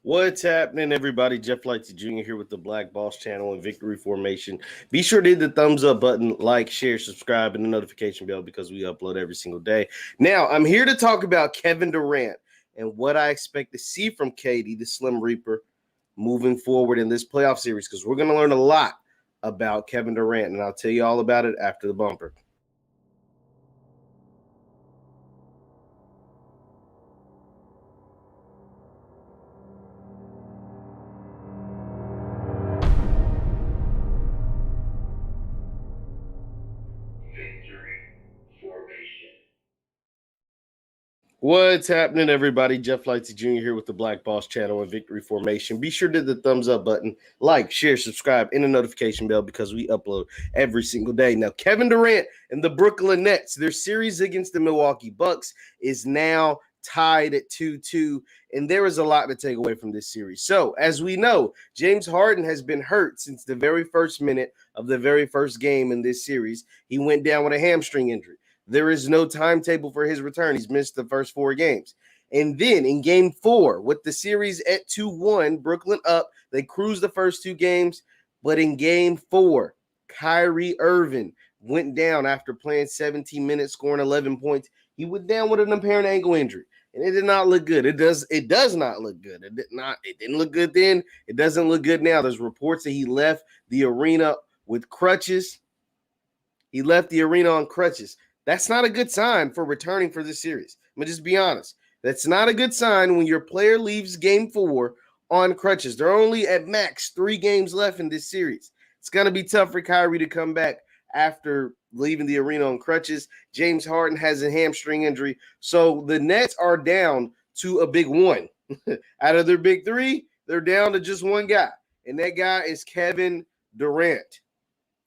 What's happening, everybody? Jeff Lightsy Jr. here with the Black Boss Channel and Victory Formation. Be sure to hit the thumbs up button, like, share, subscribe, and the notification bell because we upload every single day. Now, I'm here to talk about Kevin Durant and what I expect to see from KD, the Slim Reaper, moving forward in this playoff series because we're going to learn a lot about Kevin Durant, and I'll tell you all about it after the bumper. What's happening, everybody? Jeff Lightsy Jr. here with the Black Boss Channel and Victory Formation. Be sure to hit the thumbs up button, like, share, subscribe, and the notification bell because we upload every single day. Now, Kevin Durant and the Brooklyn Nets, their series against the Milwaukee Bucks is now tied at 2-2, and there is a lot to take away from this series. So, as we know, James Harden has been hurt since the very first minute of the very first game in this series. He went down with a hamstring injury. There is no timetable for his return. He's missed the first 4 games. And then in game 4, with the series at 2-1, Brooklyn up, they cruised the first 2 games. But in game 4, Kyrie Irving went down after playing 17 minutes, scoring 11 points. He went down with an apparent ankle injury. And it did not look good. It does not look good. It didn't look good then. It doesn't look good now. There's reports that he left the arena with crutches. He left the arena on crutches. That's not a good sign for returning for this series. I'm going to just be honest. That's not a good sign when your player leaves game 4 on crutches. There are only at max 3 games left in this series. It's going to be tough for Kyrie to come back after leaving the arena on crutches. James Harden has a hamstring injury. So the Nets are down to a big one. Out of their big 3, they're down to just one guy. And that guy is Kevin Durant.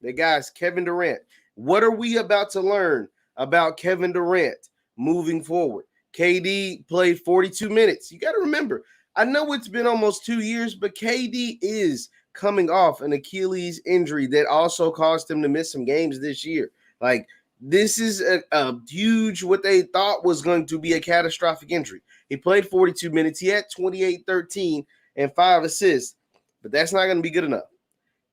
That guy is Kevin Durant. What are we about to learn about Kevin Durant moving forward? KD played 42 minutes. You got to remember, I know it's been almost 2 years, but KD is coming off an Achilles injury that also caused him to miss some games this year. Like, this is a huge, what they thought was going to be a catastrophic injury. He played 42 minutes. He had 28, 13, and 5 assists, but that's not going to be good enough.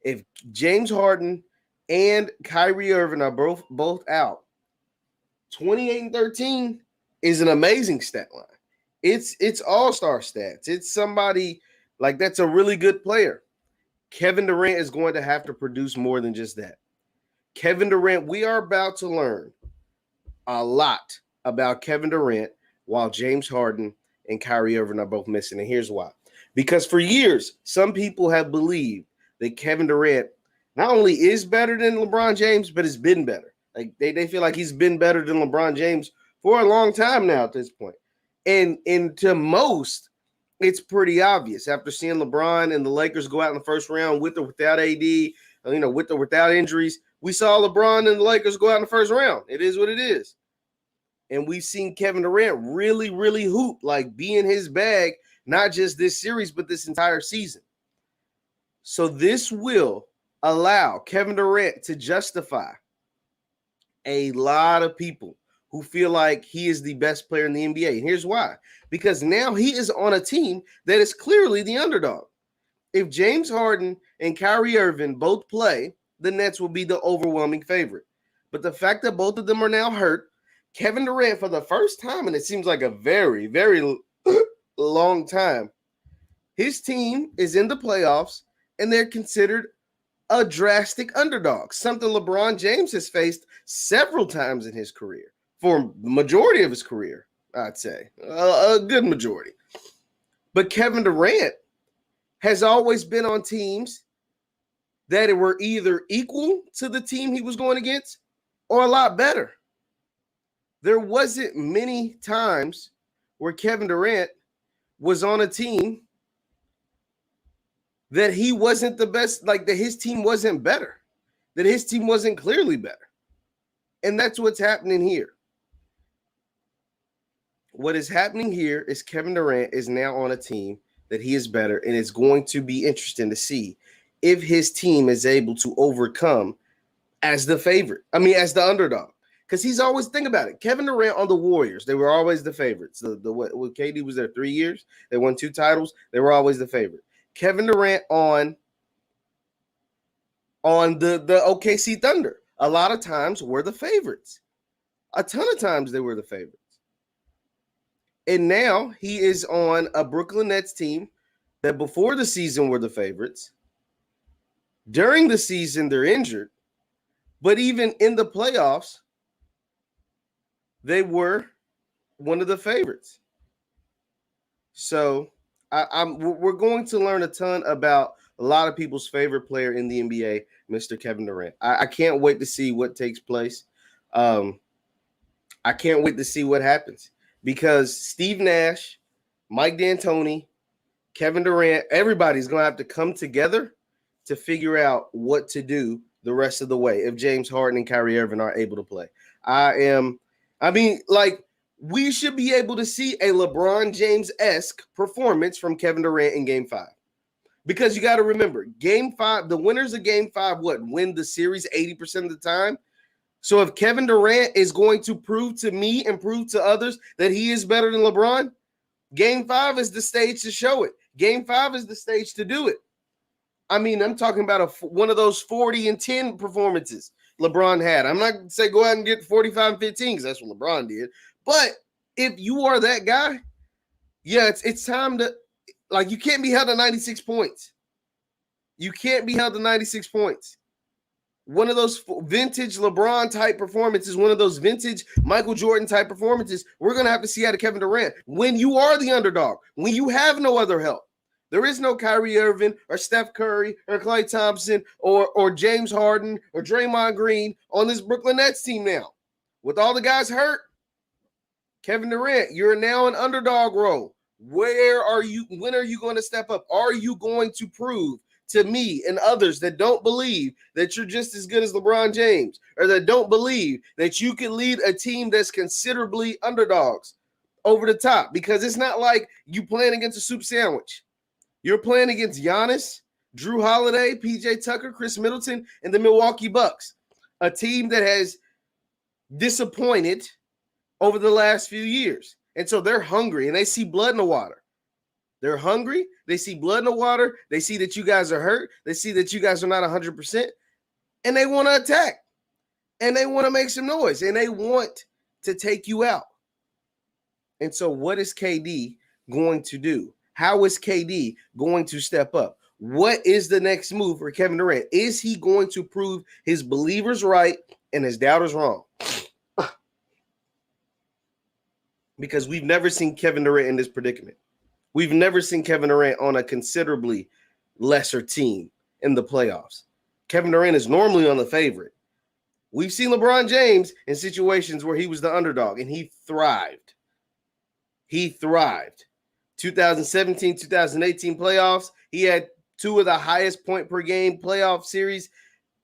If James Harden and Kyrie Irving are both out, 28 and 13 is an amazing stat line. It's all-star stats. It's somebody like that's a really good player. Kevin Durant is going to have to produce more than just that. Kevin Durant, we are about to learn a lot about Kevin Durant while James Harden and Kyrie Irving are both missing. And here's why. Because for years, some people have believed that Kevin Durant not only is better than LeBron James, but has been better. Like they feel like he's been better than LeBron James for a long time now at this point. And to most, it's pretty obvious. After seeing LeBron and the Lakers go out in the first round with or without AD, with or without injuries, we saw LeBron and the Lakers go out in the first round. It is what it is. And we've seen Kevin Durant really, really hoop, like be in his bag, not just this series, but this entire season. So this will allow Kevin Durant to justify a lot of people who feel like he is the best player in the NBA. And here's why. Because now he is on a team that is clearly the underdog. If James Harden and Kyrie Irving both play, the Nets will be the overwhelming favorite. But the fact that both of them are now hurt, Kevin Durant, for the first time, and it seems like a very, very long time, his team is in the playoffs, and they're considered a drastic underdog, something LeBron James has faced several times in his career, for the majority of his career, I'd say, a good majority. But Kevin Durant has always been on teams that were either equal to the team he was going against or a lot better. There wasn't many times where Kevin Durant was on a team that he wasn't the best, like that his team wasn't better, that his team wasn't clearly better. And that's what's happening here. What is happening here is Kevin Durant is now on a team that he is better, and it's going to be interesting to see if his team is able to overcome as the favorite. As the underdog. Because he's always, think about it. Kevin Durant on the Warriors, they were always the favorites. What KD was there 3 years. They won 2 titles. They were always the favorite. Kevin Durant on the OKC Thunder, a lot of times were the favorites. A ton of times they were the favorites. And now he is on a Brooklyn Nets team that before the season were the favorites. During the season, they're injured. But even in the playoffs, they were one of the favorites. So we're going to learn a ton about a lot of people's favorite player in the NBA, Mr. Kevin Durant. I can't wait to see what takes place. I can't wait to see what happens because Steve Nash, Mike D'Antoni, Kevin Durant, everybody's going to have to come together to figure out what to do the rest of the way if James Harden and Kyrie Irving aren't able to play. We should be able to see a LeBron James-esque performance from Kevin Durant in Game 5. Because you got to remember, Game 5, the winners of Game 5, win the series 80% of the time? So if Kevin Durant is going to prove to me and prove to others that he is better than LeBron, Game 5 is the stage to show it. Game 5 is the stage to do it. I mean, I'm talking about one of those 40 and 10 performances LeBron had. I'm not going to say go out and get 45 and 15 because that's what LeBron did. But if you are that guy, yeah, it's time to, you can't be held to 96 points. You can't be held to 96 points. One of those vintage LeBron type performances, one of those vintage Michael Jordan type performances, we're going to have to see out of Kevin Durant. When you are the underdog, when you have no other help, there is no Kyrie Irving or Steph Curry or Klay Thompson or James Harden or Draymond Green on this Brooklyn Nets team now. With all the guys hurt, Kevin Durant, you're now an underdog role. Where are you? When are you going to step up? Are you going to prove to me and others that don't believe that you're just as good as LeBron James or that don't believe that you can lead a team that's considerably underdogs over the top? Because it's not like you playing against a soup sandwich. You're playing against Giannis, Drew Holiday, PJ Tucker, Chris Middleton, and the Milwaukee Bucks, a team that has disappointed over the last few years. And so they're hungry and they see blood in the water. They're hungry. They see blood in the water. They see that you guys are hurt. They see that you guys are not 100%. And they want to attack. And they want to make some noise. And they want to take you out. And so what is KD going to do? How is KD going to step up? What is the next move for Kevin Durant? Is he going to prove his believers right and his doubters wrong? Because we've never seen Kevin Durant in this predicament. We've never seen Kevin Durant on a considerably lesser team in the playoffs. Kevin Durant is normally on the favorite. We've seen LeBron James in situations where he was the underdog, and he thrived. He thrived. 2017, 2018 playoffs, he had 2 of the highest point per game playoff series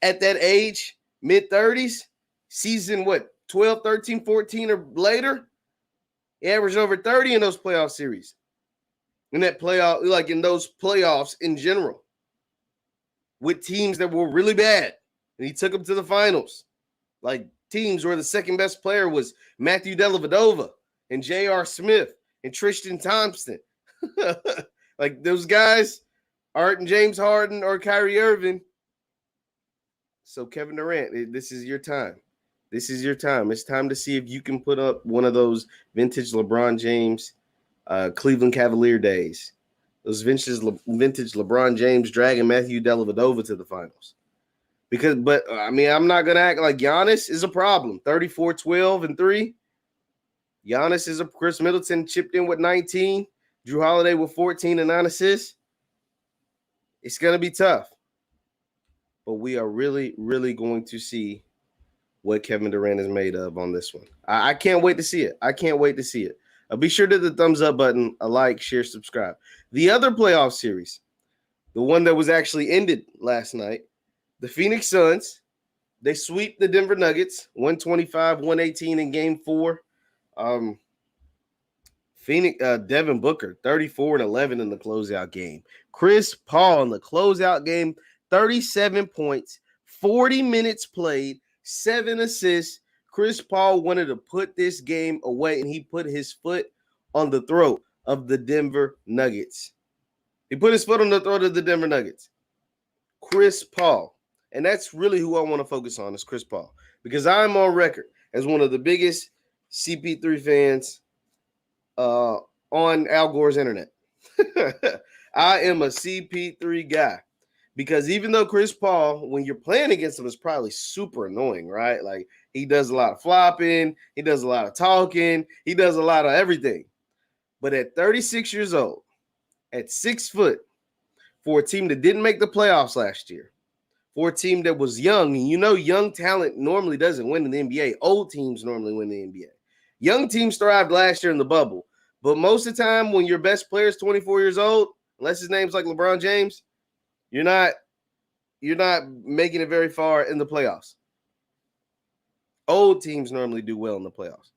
at that age, mid-30s. Season, 12, 13, 14 or later? He averaged over 30 in those playoff series. In that playoff, in those playoffs in general, with teams that were really bad. And he took them to the finals. Teams where the second best player was Matthew Dellavedova and J.R. Smith and Tristan Thompson. Those guys aren't James Harden or Kyrie Irving. So Kevin Durant, this is your time. This is your time. It's time to see if you can put up one of those vintage LeBron James, Cleveland Cavalier days. Those vintage LeBron James dragging Matthew Dellavedova to the finals. I'm not going to act like Giannis is a problem. 34, 12, and 3. Giannis is Chris Middleton chipped in with 19. Drew Holiday with 14 and 9 assists. It's going to be tough. But we are really, really going to see what Kevin Durant is made of on this one. I can't wait to see it. I can't wait to see it. Be sure to hit the thumbs up button, a like, share, subscribe. The other playoff series, the one that was actually ended last night, the Phoenix Suns, they sweep the Denver Nuggets, 125-118 in Game 4. Devin Booker, 34 and 11 in the closeout game. Chris Paul in the closeout game, 37 points, 40 minutes played, 7 assists. Chris Paul wanted to put this game away, and he put his foot on the throat of the Denver Nuggets. He put his foot on the throat of the Denver Nuggets. Chris Paul. And that's really who I want to focus on is Chris Paul. Because I'm on record as one of the biggest CP3 fans on Al Gore's internet. I am a CP3 guy. Because even though Chris Paul, when you're playing against him, is probably super annoying, right? Like, he does a lot of flopping. He does a lot of talking. He does a lot of everything. But at 36 years old, at 6 foot, for a team that didn't make the playoffs last year, for a team that was young, and you know young talent normally doesn't win in the NBA. Old teams normally win the NBA. Young teams thrived last year in the bubble. But most of the time when your best player is 24 years old, unless his name's like LeBron James, you're not making it very far in the playoffs. Old teams normally do well in the playoffs.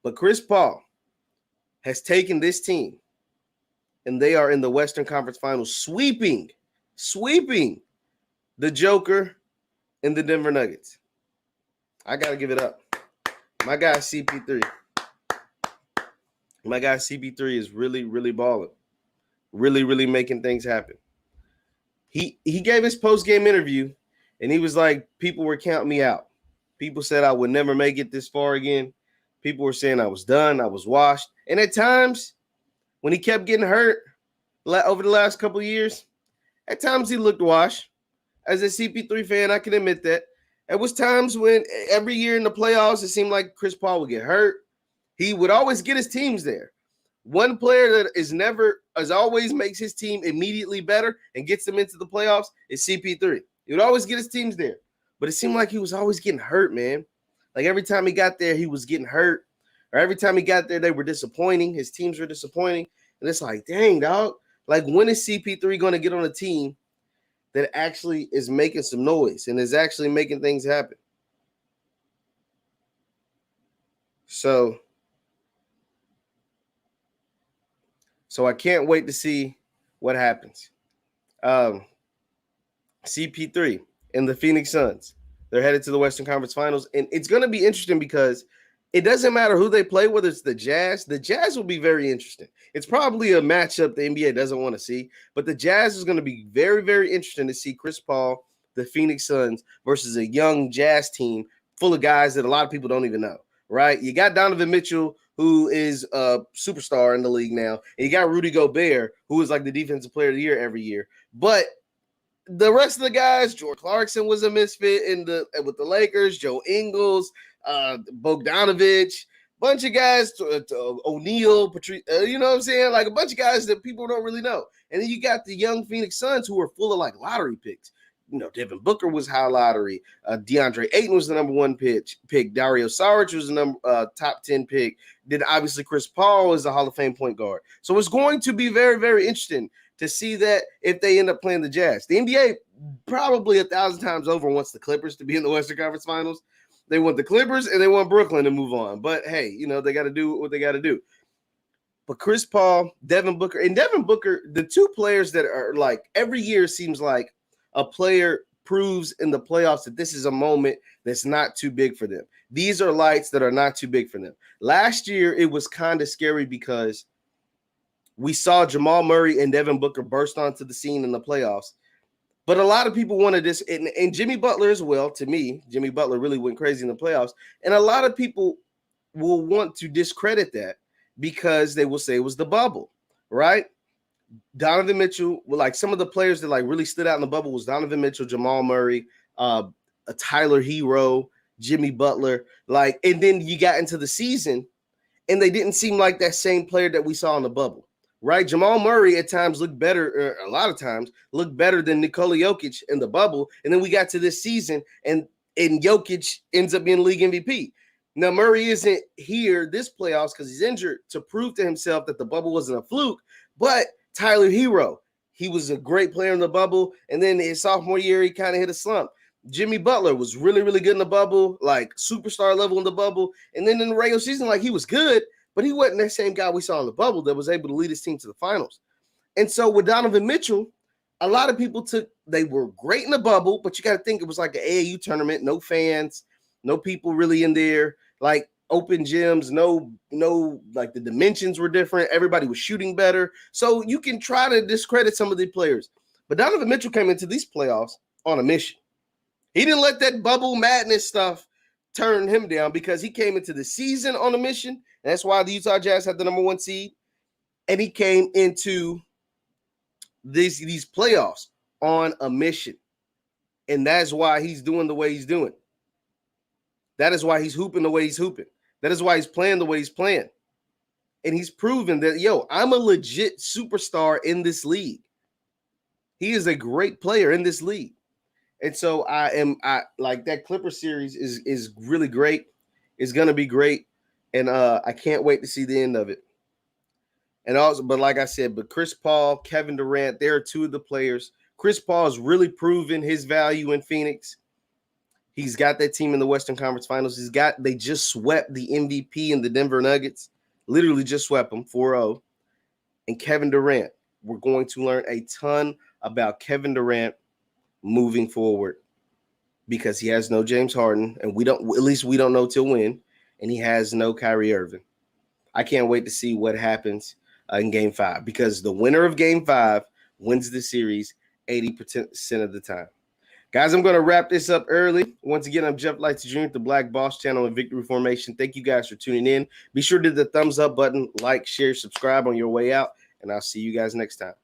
But Chris Paul has taken this team, and they are in the Western Conference Finals, sweeping the Joker and the Denver Nuggets. I got to give it up. My guy CP3. My guy CP3 is really, really balling. Really, really making things happen. He gave his post-game interview, and he was like, people were counting me out. People said I would never make it this far again. People were saying I was done. I was washed. And at times, when he kept getting hurt over the last couple of years, at times he looked washed. As a CP3 fan, I can admit that. There was times when every year in the playoffs, it seemed like Chris Paul would get hurt. He would always get his teams there. One player that always makes his team immediately better and gets them into the playoffs is CP3. He would always get his teams there. But it seemed like he was always getting hurt, man. Like every time he got there, he was getting hurt. Or every time he got there, they were disappointing. His teams were disappointing. And it's like, dang, dog. Like, when is CP3 going to get on a team that actually is making some noise and is actually making things happen? So I can't wait to see what happens. CP3 and the Phoenix Suns, they're headed to the Western Conference Finals. And it's going to be interesting because it doesn't matter who they play, whether it's the Jazz. The Jazz will be very interesting. It's probably a matchup the NBA doesn't want to see. But the Jazz is going to be very, very interesting to see Chris Paul, the Phoenix Suns, versus a young Jazz team full of guys that a lot of people don't even know, right? You got Donovan Mitchell, who is a superstar in the league now. And you got Rudy Gobert, who is like the defensive player of the year every year. But the rest of the guys, George Clarkson was a misfit with the Lakers, Joe Ingles, Bogdanovich, bunch of guys, O'Neal, Patrice, you know what I'm saying? Like a bunch of guys that people don't really know. And then you got the young Phoenix Suns who are full of like lottery picks. You know, Devin Booker was high lottery. DeAndre Ayton was the number 1 pick. Dario Saric was the top 10 pick. Then obviously Chris Paul is a Hall of Fame point guard. So it's going to be very, very interesting to see that if they end up playing the Jazz. The NBA probably 1,000 times over wants the Clippers to be in the Western Conference Finals. They want the Clippers and they want Brooklyn to move on. But hey, you know, they got to do what they got to do. But Chris Paul, Devin Booker, the two players that are like every year seems like a player proves in the playoffs that this is a moment that's not too big for them. These are lights that are not too big for them. Last year, it was kind of scary because we saw Jamal Murray and Devin Booker burst onto the scene in the playoffs. But a lot of people wanted this, and Jimmy Butler as well. To me, Jimmy Butler really went crazy in the playoffs. And a lot of people will want to discredit that because they will say it was the bubble, right? Donovan Mitchell, like some of the players that like really stood out in the bubble was Donovan Mitchell, Jamal Murray, a Tyler Hero, Jimmy Butler. Like, and then you got into the season and they didn't seem like that same player that we saw in the bubble, right? Jamal Murray at times looked better, a lot of times looked better than Nikola Jokic in the bubble. And then we got to this season and Jokic ends up being league MVP. Now, Murray isn't here this playoffs because he's injured to prove to himself that the bubble wasn't a fluke, but Tyler Hero, he was a great player in the bubble, and then his sophomore year, he kind of hit a slump. Jimmy Butler was really, really good in the bubble, like superstar level in the bubble, and then in the regular season, like he was good, but he wasn't that same guy we saw in the bubble that was able to lead his team to the finals. And so with Donovan Mitchell, a lot of people they were great in the bubble, but you got to think it was like an AAU tournament, no fans. No people really in there. Like open gyms, no, like the dimensions were different. Everybody was shooting better. So you can try to discredit some of the players. But Donovan Mitchell came into these playoffs on a mission. He didn't let that bubble madness stuff turn him down because he came into the season on a mission. And that's why the Utah Jazz had the number 1 seed. And he came into these playoffs on a mission. And that's why he's doing the way he's doing. That is why he's hooping the way he's hooping. That is why he's playing the way he's playing. And he's proven that, I'm a legit superstar in this league. He is a great player in this league. And so I like that Clipper series is really great. It's going to be great. And I can't wait to see the end of it. And also, but like I said, Chris Paul, Kevin Durant, they are two of the players. Chris Paul has really proven his value in Phoenix. He's got that team in the Western Conference Finals. They just swept the MVP in the Denver Nuggets. Literally just swept them 4-0. And Kevin Durant, we're going to learn a ton about Kevin Durant moving forward because he has no James Harden, and we don't know till when, and he has no Kyrie Irving. I can't wait to see what happens in Game 5 because the winner of Game 5 wins the series 80% of the time. Guys, I'm going to wrap this up early. Once again, I'm Jeff Lightsy Jr. at the Black Boss Channel and Victory Formation. Thank you guys for tuning in. Be sure to hit the thumbs up button, like, share, subscribe on your way out, and I'll see you guys next time.